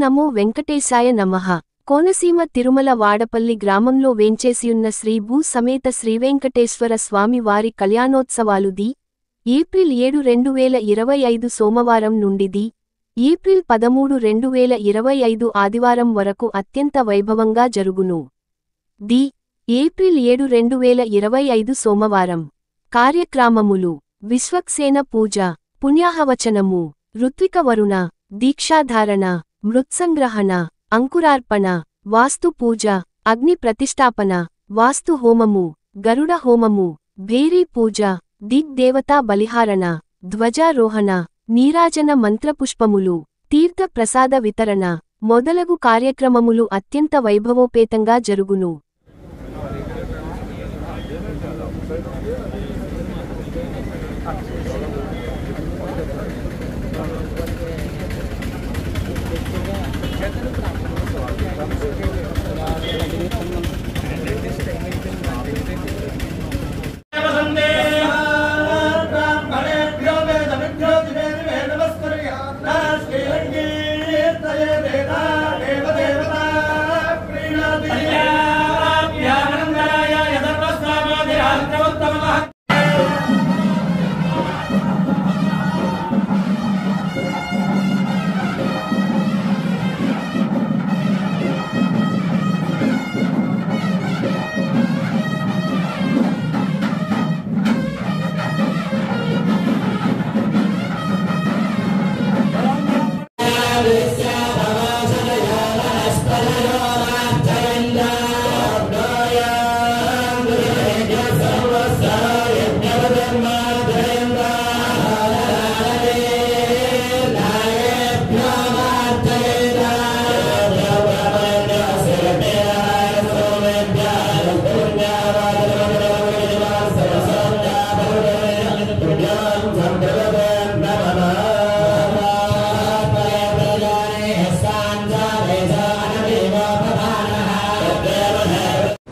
నమో వెంకటేశాయ నమః. కోనసీమ తిరుమల వాడపల్లి గ్రామంలో వేంచేసియున్న శ్రీ భూ సమేత శ్రీవేంకటేశ్వర స్వామి వారి కళ్యాణోత్సవాలు ఏప్రిల్ 7, 2025 సోమవారం నుండి ఏప్రిల్ 13, 2025 ఆదివారం వరకు అత్యంత వైభవంగా జరుగును. ఏప్రిల్ 7, 2025 సోమవారం కార్యక్రమములు: విశ్వక్సేన పూజ, పుణ్యాహవచనము, ఋత్విక వరుణ, దీక్షాధారణ, మృత్సంగ్రహణ, అంకురార్పణ, వాస్తు పూజ, అగ్ని ప్రతిష్టాపన, వాస్తు హోమము, గరుడ హోమము, భేరీ పూజ, దిగ్దేవతా బలిహారణ, ధ్వజారోహణ, నీరాజన మంత్రపుష్పములు, తీర్థ ప్రసాద వితరణ మొదలగు కార్యక్రమములు అత్యంత వైభవోపేతంగా జరుగును.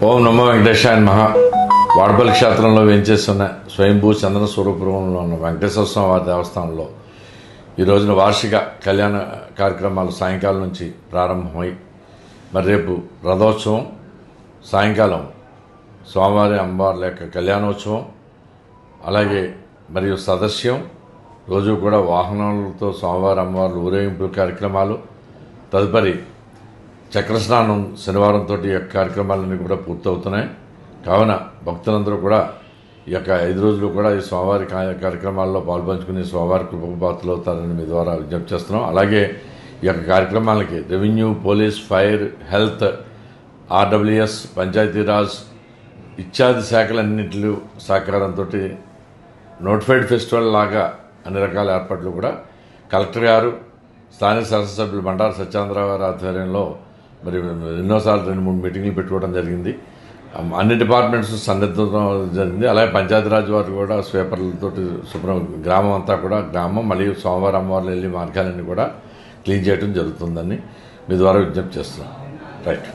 ఓం నమో వెంకటేశాయ మహా. వాడపల్లి క్షేత్రంలో వేంచేస్తున్న స్వయంభూ చంద్ర స్వరూపురంలో ఉన్న వెంకటేశ్వర స్వామి వారి దేవస్థానంలో ఈ రోజున వార్షిక కళ్యాణ కార్యక్రమాలు సాయంకాలం నుంచి ప్రారంభమై మరి రేపు రథోత్సవం, సాయంకాలం స్వామివారి అమ్మవార్ల యొక్క కళ్యాణోత్సవం, అలాగే మరియు సదస్యం, రోజు కూడా వాహనాలతో స్వామివారి అమ్మవార్లు ఊరేగింపు కార్యక్రమాలు, తదుపరి చక్రస్నానం శనివారంతో ఈ యొక్క కార్యక్రమాలన్నీ కూడా పూర్తవుతున్నాయి. కావున భక్తులందరూ కూడా ఈ యొక్క 5 రోజులు కూడా ఈ స్వామివారి కార్యక్రమాల్లో పాల్పంచుకుని స్వామివారి కృపకు పాత్రలు అవుతారని మీ ద్వారా విజ్ఞప్తి చేస్తున్నాం. అలాగే ఈ యొక్క కార్యక్రమాలకి revenue, police, fire, health, RWS, Panchayati Raj ఇత్యాది శాఖలన్నింటి సహకారంతో నోటిఫైడ్ ఫెస్టివల్ లాగా అన్ని రకాల ఏర్పాట్లు కూడా కలెక్టర్ గారు, స్థానిక శాసనసభ్యులు బండారు సత్యేంద్రరావు గారి ఆధ్వర్యంలో మరి ఎన్నోసార్లు 2-3 మీటింగ్లు పెట్టుకోవడం జరిగింది. అన్ని డిపార్ట్మెంట్స్ సన్నిధం జరిగింది. అలాగే పంచాయతీరాజ్ వారు కూడా స్వీపర్లతో శుభ్రం గ్రామం అంతా కూడా గ్రామం మరియు సోమవారం అమ్మవార్లు వెళ్ళి మార్గాలన్నీ కూడా క్లీన్ చేయడం జరుగుతుందని మీ ద్వారా విజ్ఞప్తి చేస్తున్నాం. రైట్.